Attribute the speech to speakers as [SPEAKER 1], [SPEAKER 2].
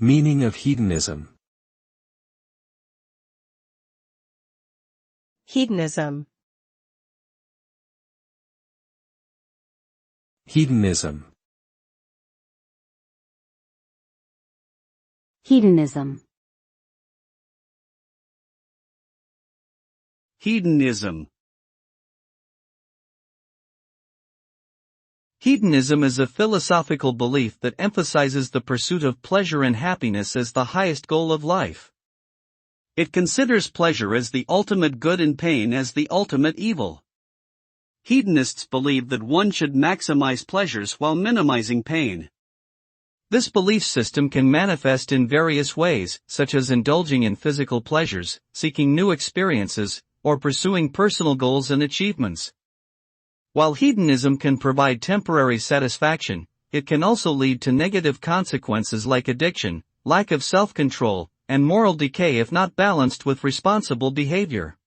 [SPEAKER 1] Meaning of hedonism.
[SPEAKER 2] Hedonism.
[SPEAKER 1] Hedonism.
[SPEAKER 3] Hedonism.
[SPEAKER 4] Hedonism. Hedonism is a philosophical belief that emphasizes the pursuit of pleasure and happiness as the highest goal of life. It considers pleasure as the ultimate good and pain as the ultimate evil. Hedonists believe that one should maximize pleasures while minimizing pain. This belief system can manifest in various ways, such as indulging in physical pleasures, seeking new experiences, or pursuing personal goals and achievements. While hedonism can provide temporary satisfaction, it can also lead to negative consequences like addiction, lack of self-control, and moral decay if not balanced with responsible behavior.